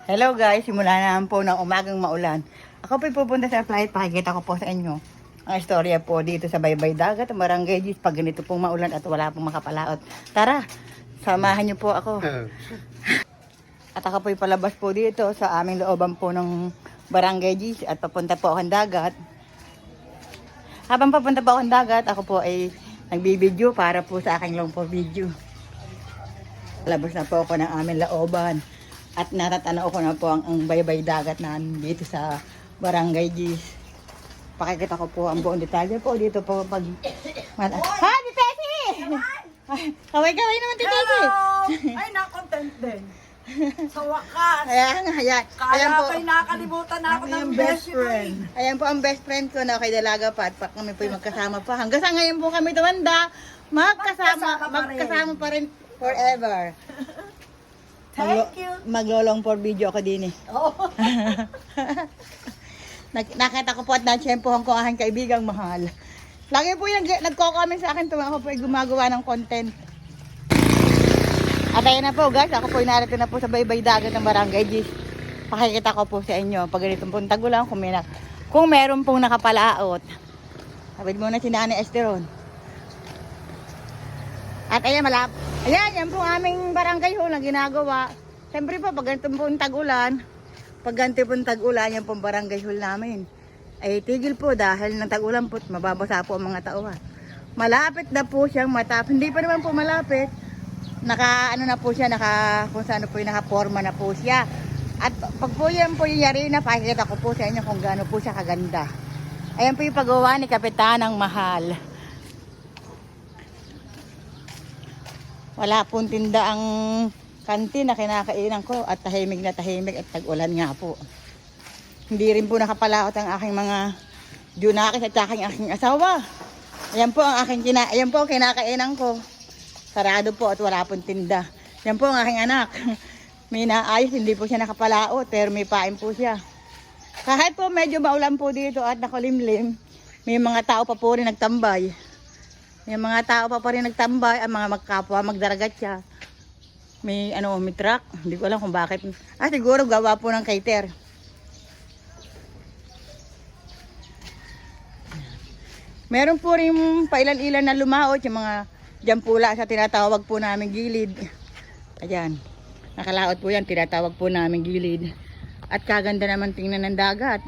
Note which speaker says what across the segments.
Speaker 1: Hello guys, simula na po ng umagang maulan. Ako po'y pupunta sa flight, pakikita ko po sa inyo ang istorya po dito sa Baybay Dagat, Barangay Gis, pag ganito pong maulan at wala pong makapalaot. Tara, samahan niyo po ako. At ako po'y palabas po dito sa aming looban po ng Barangay Gis at papunta po ako ng dagat. Habang papunta po ako ng dagat, ako po ay nagbibideo para po sa aking long for video. Labas na po ako ng aming looban. At natatanaw ko na po ang Baybay Dagat na dito sa Barangay Gis. Pakikita ko po ang buong detalye po dito po pag... Ha, Titesi! Kaway-kaway naman, Titesi!
Speaker 2: Ay, na-content din. Sa wakas.
Speaker 1: Ayan, ayan. Ayan
Speaker 2: Kaya
Speaker 1: po.
Speaker 2: ako'y nakalimutan na ako ng best friend.
Speaker 1: Ayan po ang best friend ko na kay Dalaga pa. At kami po magkasama pa. Hanggang sa ngayon po kami tumanda. Magkasama pa rin forever.
Speaker 2: Thank you.
Speaker 1: Maglolong for video ako din eh.
Speaker 2: Oh.
Speaker 1: Nakita ko po at natsyempohan ko ang aking kaibigang mahal. Lagi po yung nagko-comment sa akin tuwing ako po ay gumagawa ng content. At ayun na po guys, ako po ay narito na po sa Baybay Dagat ng Barangay Gis. Pakikita ko po sa inyo pag ganitong pong tagulan kung meron pong nakapalaot. Sabid muna si Nanay Esteron. At ayan, ayan, yan po aming barangay hall na ginagawa. Siyempre po, pag ganito pong tag-ulan, yan pong barangay hall namin. Ay tigil po dahil ng tag-ulan po, mababasa po ang mga tauhan. Malapit na po siyang matap. Hindi pa naman po malapit. Ano na po siya, kung saan po yung nakaporma na po siya. At pag po yan po yung yari na, pakikita ko po sa inyo kung gaano po siya kaganda. Ayan po yung paggawa ni Kapitanang Mahal. Wala pong tinda ang kantin na kinakainan ko at tahimik na tahimik at tag-ulan nga po. Hindi rin po nakapalaot ang aking mga junakis at aking asawa. Ayan po ang kinakainan ko. Sarado po at wala pong tinda. Ayan po ang aking anak. May naayos, hindi po siya nakapalaot pero may pain po siya. Kahit po medyo maulan po dito at nakulimlim, may mga tao pa po rin nagtambay. Yung mga tao pa rin nagtambay, ang mga magkapwa, magdaragat siya. May truck. Hindi ko alam kung bakit. Siguro gawa po ng cater. Meron po rin pailan-ilan na lumaot, yung mga jampula sa tinatawag po namin gilid. Ayan. Nakalaot po yan, tinatawag po namin gilid. At kaganda naman tingnan ng dagat.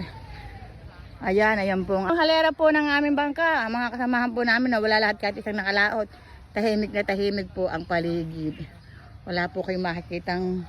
Speaker 1: Ayan po. Ang halera po ng aming bangka, ang mga kasamahan po namin na wala lahat kahit isang nakalaot. Tahimik na tahimik po ang paligid. Wala po kayong makikitang